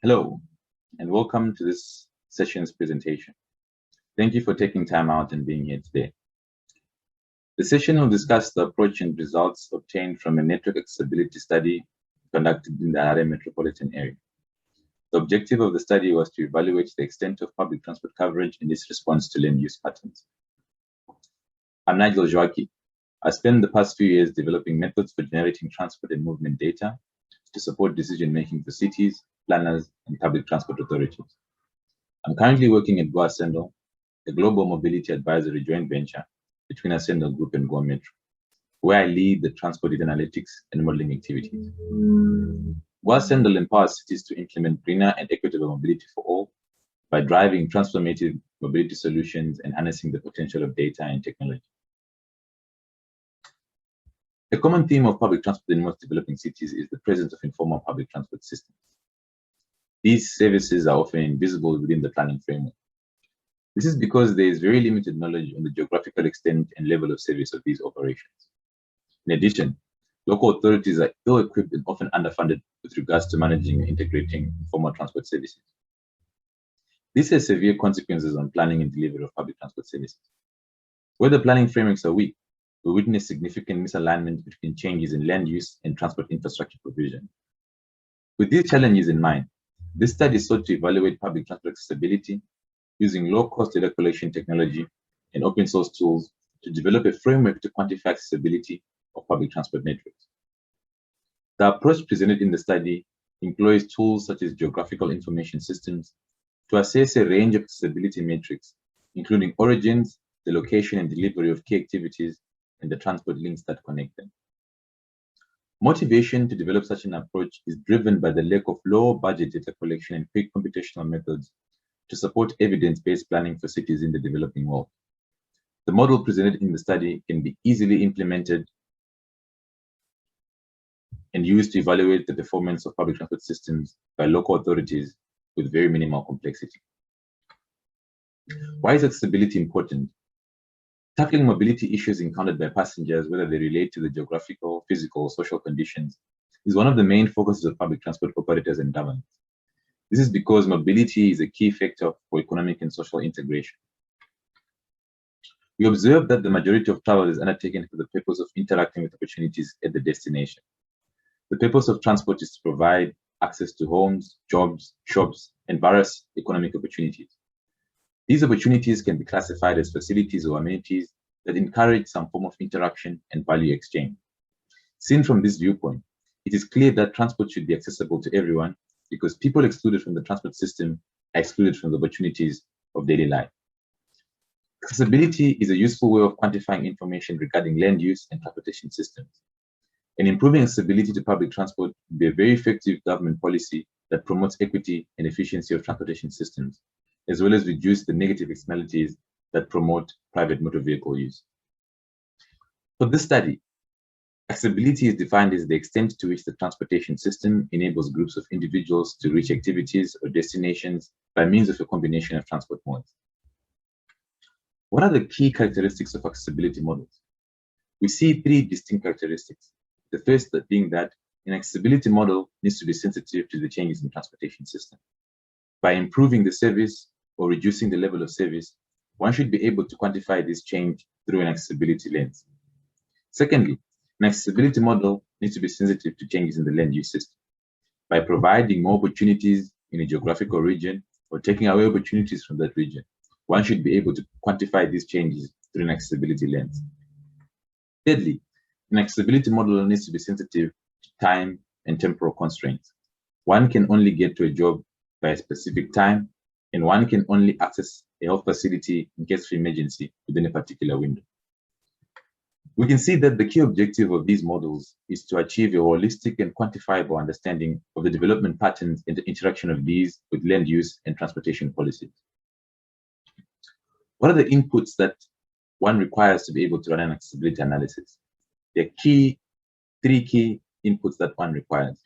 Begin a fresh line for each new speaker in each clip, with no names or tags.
Hello, and welcome to this session's presentation. Thank you for taking time out and being here today. The session will discuss the approach and results obtained from a network accessibility study conducted in the Harare Metropolitan Area. The objective of the study was to evaluate the extent of public transport coverage and its response to land use patterns. I'm Nigel Zhuwaki. I spent the past few years developing methods for generating transport and movement data to support decision-making for cities, planners, and public transport authorities. I'm currently working at Goa Sendal, a global mobility advisory joint venture between Ascendal Group and Goa Metro, where I lead the transport data analytics and modeling activities. Goa Sendal empowers cities to implement greener and equitable mobility for all by driving transformative mobility solutions and harnessing the potential of data and technology. A common theme of public transport in most developing cities is the presence of informal public transport systems. These services are often invisible within the planning framework. This is because there is very limited knowledge on the geographical extent and level of service of these operations. In addition, local authorities are ill-equipped and often underfunded with regards to managing and integrating informal transport services. This has severe consequences on planning and delivery of public transport services. Where the planning frameworks are weak, we witness significant misalignment between changes in land use and transport infrastructure provision. With these challenges in mind, this study sought to evaluate public transport accessibility using low-cost data collection technology and open-source tools to develop a framework to quantify accessibility of public transport networks. The approach presented in the study employs tools such as geographical information systems to assess a range of accessibility metrics, including origins, the location and delivery of key activities, and the transport links that connect them. Motivation to develop such an approach is driven by the lack of low-budget data collection and quick computational methods to support evidence-based planning for cities in the developing world. The model presented in the study can be easily implemented and used to evaluate the performance of public transport systems by local authorities with very minimal complexity. Why is accessibility important? Tackling mobility issues encountered by passengers, whether they relate to the geographical, physical, or social conditions, is one of the main focuses of public transport operators and governments. This is because mobility is a key factor for economic and social integration. We observe that the majority of travel is undertaken for the purpose of interacting with opportunities at the destination. The purpose of transport is to provide access to homes, jobs, shops, and various economic opportunities. These opportunities can be classified as facilities or amenities that encourage some form of interaction and value exchange. Seen from this viewpoint, it is clear that transport should be accessible to everyone because people excluded from the transport system are excluded from the opportunities of daily life. Accessibility is a useful way of quantifying information regarding land use and transportation systems. And improving accessibility to public transport would be a very effective government policy that promotes equity and efficiency of transportation systems, as well as reduce the negative externalities that promote private motor vehicle use. For this study, accessibility is defined as the extent to which the transportation system enables groups of individuals to reach activities or destinations by means of a combination of transport modes. What are the key characteristics of accessibility models? We see three distinct characteristics. The first being that an accessibility model needs to be sensitive to the changes in transportation system. By improving the service or reducing the level of service, one should be able to quantify this change through an accessibility lens. Secondly, an accessibility model needs to be sensitive to changes in the land use system. By providing more opportunities in a geographical region or taking away opportunities from that region, one should be able to quantify these changes through an accessibility lens. Thirdly, an accessibility model needs to be sensitive to time and temporal constraints. One can only get to a job by a specific time, and one can only access a health facility in case of emergency within a particular window. We can see that the key objective of these models is to achieve a holistic and quantifiable understanding of the development patterns and the interaction of these with land use and transportation policies. What are the inputs that one requires to be able to run an accessibility analysis? There are three key inputs that one requires.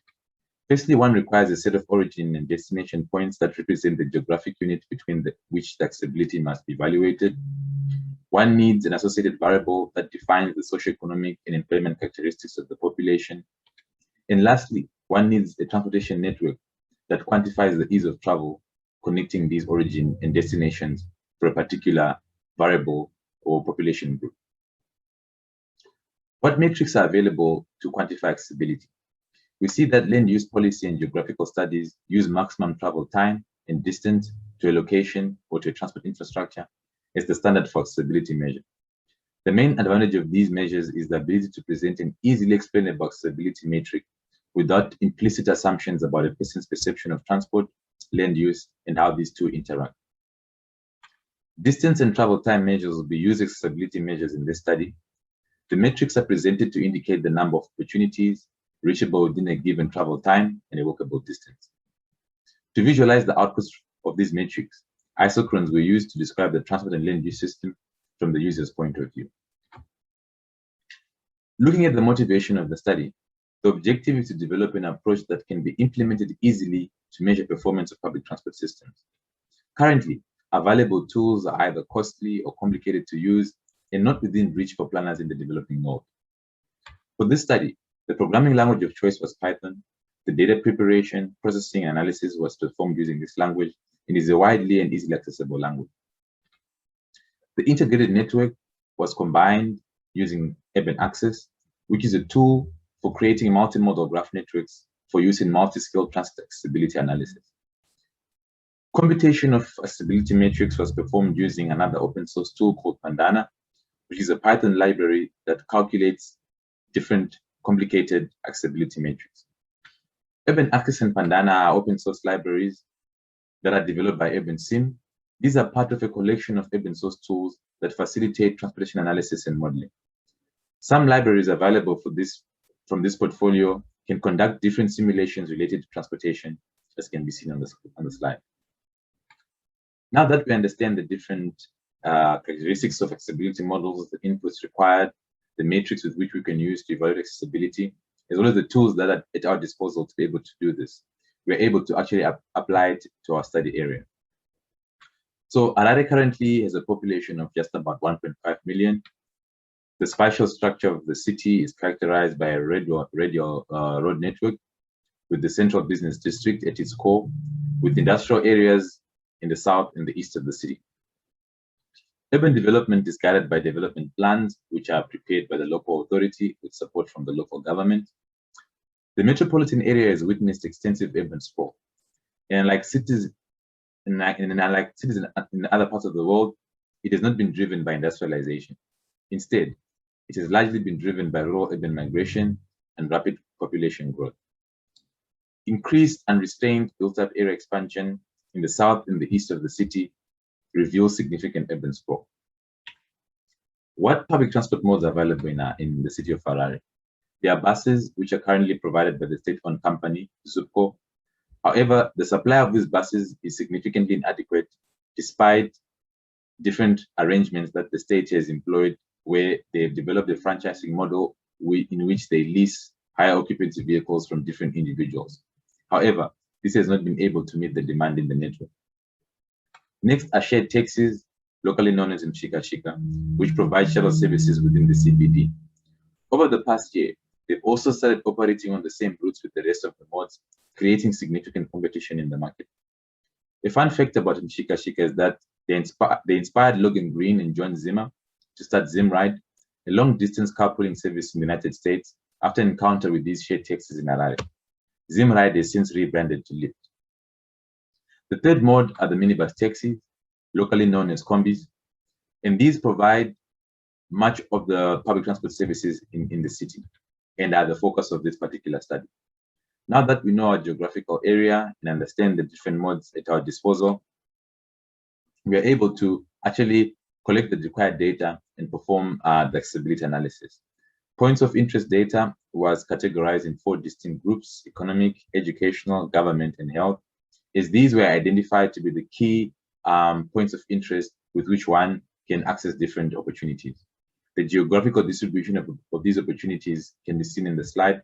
Firstly, one requires a set of origin and destination points that represent the geographic unit between which the accessibility must be evaluated. One needs an associated variable that defines the socioeconomic and employment characteristics of the population. And lastly, one needs a transportation network that quantifies the ease of travel connecting these origin and destinations for a particular variable or population group. What metrics are available to quantify accessibility? We see that land use policy and geographical studies use maximum travel time and distance to a location or to a transport infrastructure as the standard for accessibility measure. The main advantage of these measures is the ability to present an easily explainable accessibility metric without implicit assumptions about a person's perception of transport, land use, and how these two interact. Distance and travel time measures will be used as accessibility measures in this study. The metrics are presented to indicate the number of opportunities reachable within a given travel time and a walkable distance. To visualize the outputs of these metrics, isochrons were used to describe the transport and land use system from the user's point of view. Looking at the motivation of the study, the objective is to develop an approach that can be implemented easily to measure performance of public transport systems. Currently, available tools are either costly or complicated to use and not within reach for planners in the developing world. For this study, the programming language of choice was Python. The data preparation, processing, and analysis was performed using this language and is a widely and easily accessible language. The integrated network was combined using Urban Access, which is a tool for creating multimodal graph networks for use in multi-scale transit accessibility analysis. Computation of accessibility metrics was performed using another open source tool called Pandana, which is a Python library that calculates different complicated accessibility metrics. Urban Access and Pandana are open source libraries that are developed by UrbanSim. These are part of a collection of open source tools that facilitate transportation analysis and modeling. Some libraries available from this portfolio can conduct different simulations related to transportation, as can be seen on the slide. Now that we understand the different characteristics of accessibility models, the inputs required, the matrix with which we can use to evaluate accessibility, as well as the tools that are at our disposal to be able to do this, we're able to actually apply it to our study area. So Harare currently has a population of just about 1.5 million. The spatial structure of the city is characterized by a radial road network with the central business district at its core, with industrial areas in the south and the east of the city. Urban development is guided by development plans, which are prepared by the local authority with support from the local government. The metropolitan area has witnessed extensive urban sprawl. And unlike cities in other parts of the world, it has not been driven by industrialization. Instead, it has largely been driven by rural urban migration and rapid population growth. Increased unrestrained built-up area expansion in the south and the east of the city reveals significant urban sprawl. What public transport modes are available in the city of Harare? There are buses, which are currently provided by the state-owned company, ZUPCO. However, the supply of these buses is significantly inadequate, despite different arrangements that the state has employed, where they've developed a franchising model in which they lease higher occupancy vehicles from different individuals. However, this has not been able to meet the demand in the network. Next are shared taxis, locally known as Mshika-Shika, which provide shuttle services within the CBD. Over the past year, they've also started operating on the same routes with the rest of the modes, creating significant competition in the market. A fun fact about Mshika-Shika is that they inspired Logan Green and John Zimmer to start ZimRide, a long-distance carpooling service in the United States, after an encounter with these shared taxis in Harare. ZimRide has since rebranded to Lyft. The third mode are the minibus taxis, locally known as combis, and these provide much of the public transport services in the city and are the focus of this particular study. Now that we know our geographical area and understand the different modes at our disposal, we are able to actually collect the required data and perform the accessibility analysis. Points of interest data was categorized in 4 distinct groups: economic, educational, government, and health, as these were identified to be the key points of interest with which one can access different opportunities. The geographical distribution of these opportunities can be seen in the slide,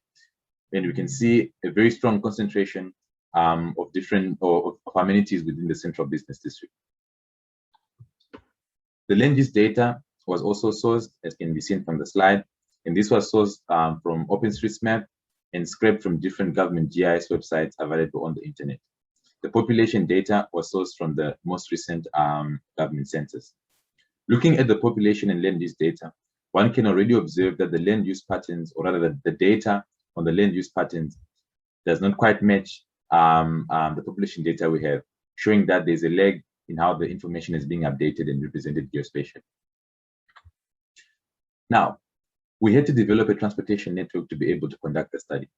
and we can see a very strong concentration of amenities within the central business district. The land use data was also sourced, as can be seen from the slide, and this was sourced from OpenStreetMap and scraped from different government GIS websites available on the internet. The population data was sourced from the most recent government census. Looking at the population and land use data, one can already observe that the land use patterns, or rather the data on the land use patterns, does not quite match the population data we have, showing that there's a lag in how the information is being updated and represented geospatially. Now, we had to develop a transportation network to be able to conduct the study.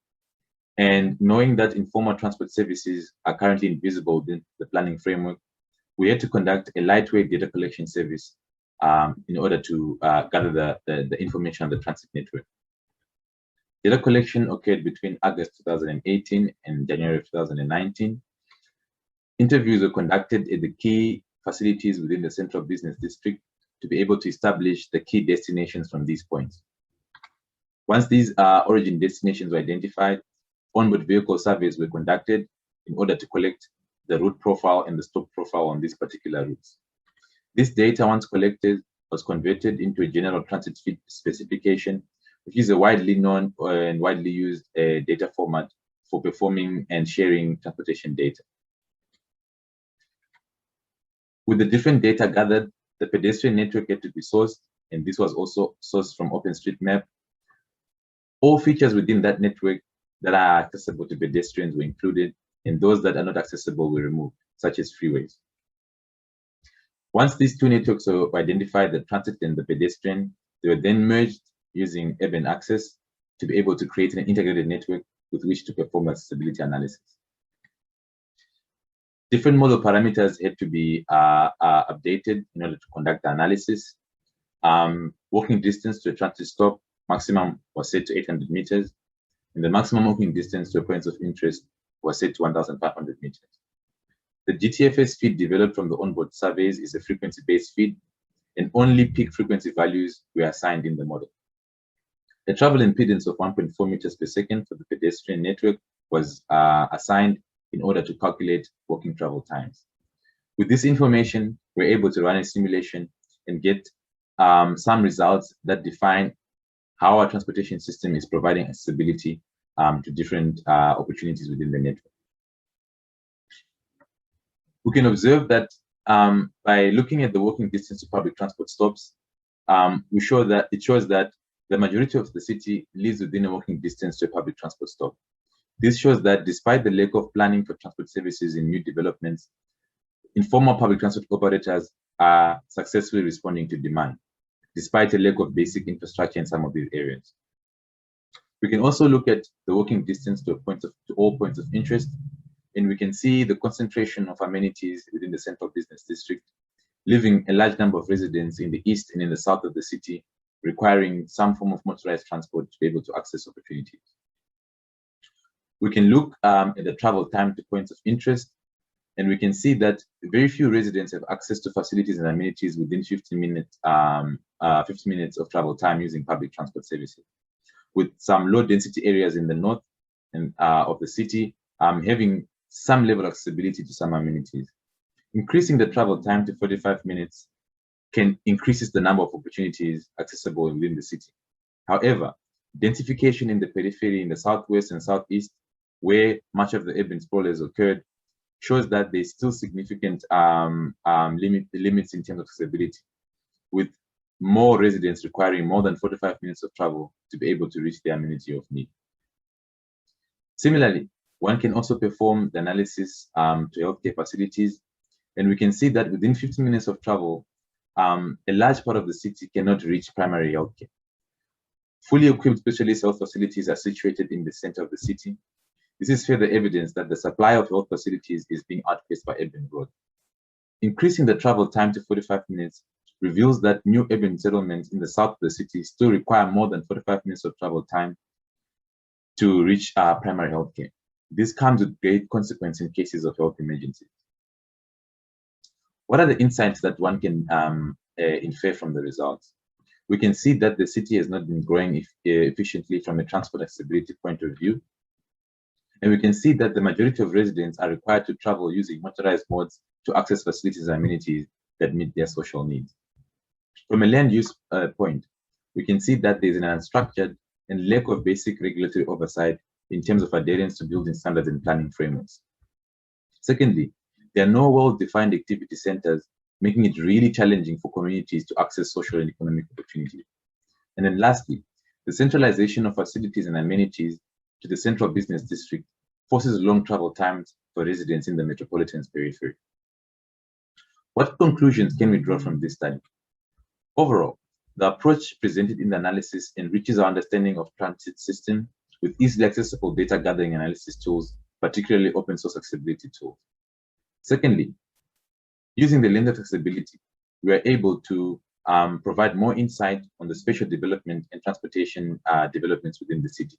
And knowing that informal transport services are currently invisible within the planning framework, we had to conduct a lightweight data collection service in order to gather the information on the transit network. Data collection occurred between August 2018 and January 2019. Interviews were conducted at the key facilities within the central business district to be able to establish the key destinations from these points. Once these origin destinations were identified, onboard vehicle surveys were conducted in order to collect the route profile and the stop profile on these particular routes. This data, once collected, was converted into a general transit feed specification, which is a widely known and widely used data format for performing and sharing transportation data. With the different data gathered, the pedestrian network had to be sourced, and this was also sourced from OpenStreetMap. All features within that network that are accessible to pedestrians were included, and those that are not accessible were removed, such as freeways. Once these two networks were identified, the transit and the pedestrian, they were then merged using urban access to be able to create an integrated network with which to perform accessibility analysis. Different model parameters had to be updated in order to conduct the analysis. Walking distance to a transit stop maximum was set to 800 meters, and the maximum walking distance to a point of interest was set to 1,500 meters. The GTFS feed developed from the onboard surveys is a frequency-based feed, and only peak frequency values were assigned in the model. A travel impedance of 1.4 meters per second for the pedestrian network was assigned in order to calculate walking travel times. With this information, we're able to run a simulation and get some results that define how our transportation system is providing accessibility to different opportunities within the network. We can observe that by looking at the walking distance to public transport stops, it shows that the majority of the city lives within a walking distance to a public transport stop. This shows that despite the lack of planning for transport services in new developments, informal public transport operators are successfully responding to demand, despite a lack of basic infrastructure in some of these areas. We can also look at the walking distance to all points of interest, and we can see the concentration of amenities within the central business district, leaving a large number of residents in the east and in the south of the city, requiring some form of motorized transport to be able to access opportunities. We can look at the travel time to points of interest, and we can see that very few residents have access to facilities and amenities within 50 minutes of travel time using public transport services, with some low density areas in the north and of the city having some level of accessibility to some amenities. Increasing the travel time to 45 minutes can increase the number of opportunities accessible within the city. However, densification in the periphery in the southwest and southeast, where much of the urban sprawl has occurred, shows that there's still significant limits in terms of accessibility, with more residents requiring more than 45 minutes of travel to be able to reach the amenity of need. Similarly, one can also perform the analysis to healthcare facilities, and we can see that within 50 minutes of travel, a large part of the city cannot reach primary healthcare. Fully equipped specialist health facilities are situated in the center of the city. This is further evidence that the supply of health facilities is being outpaced by urban growth. Increasing the travel time to 45 minutes reveals that new urban settlements in the south of the city still require more than 45 minutes of travel time to reach primary healthcare. This comes with great consequence in cases of health emergencies. What are the insights that one can infer from the results? We can see that the city has not been growing efficiently from a transport accessibility point of view. And we can see that the majority of residents are required to travel using motorized modes to access facilities and amenities that meet their social needs. From a land use point, we can see that there's an unstructured and lack of basic regulatory oversight in terms of adherence to building standards and planning frameworks. Secondly, there are no well-defined activity centers, making it really challenging for communities to access social and economic opportunities. And then lastly, the centralization of facilities and amenities to the central business district forces long travel times for residents in the metropolitan's periphery. What conclusions can we draw from this study? Overall, the approach presented in the analysis enriches our understanding of transit system with easily accessible data gathering analysis tools, particularly open source accessibility tools. Secondly, using the lens of accessibility, we are able to provide more insight on the spatial development and transportation developments within the city.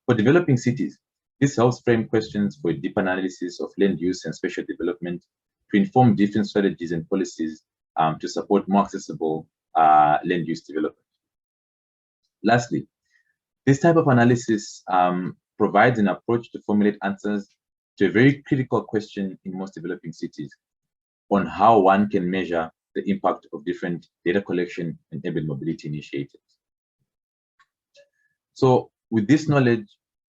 For developing cities, this helps frame questions for a deep analysis of land use and spatial development to inform different strategies and policies to support more accessible land use development. Lastly, this type of analysis provides an approach to formulate answers to a very critical question in most developing cities on how one can measure the impact of different data collection and urban mobility initiatives. So with this knowledge,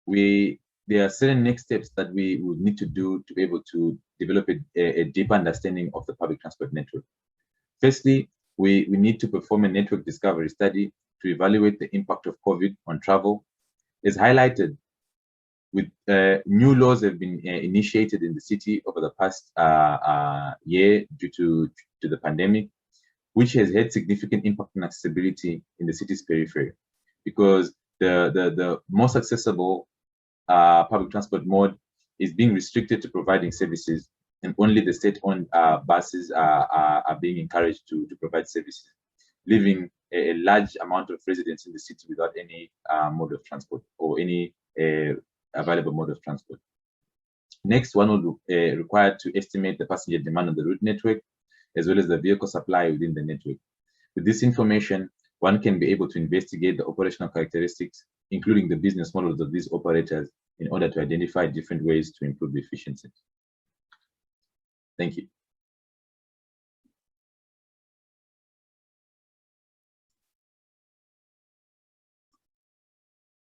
there are certain next steps that we would need to do to be able to develop a deeper understanding of the public transport network. Firstly, we need to perform a network discovery study to evaluate the impact of COVID on travel. As highlighted, with new laws have been initiated in the city over the past year due to the pandemic, which has had significant impact on accessibility in the city's periphery, because the most accessible public transport mode is being restricted to providing services, and only the state-owned buses are being encouraged to provide services, leaving a large amount of residents in the city without any mode of transport or any available mode of transport. Next, one will be required to estimate the passenger demand on the route network, as well as the vehicle supply within the network. With this information, one can be able to investigate the operational characteristics, including the business models of these operators, in order to identify different ways to improve the efficiency. Thank you.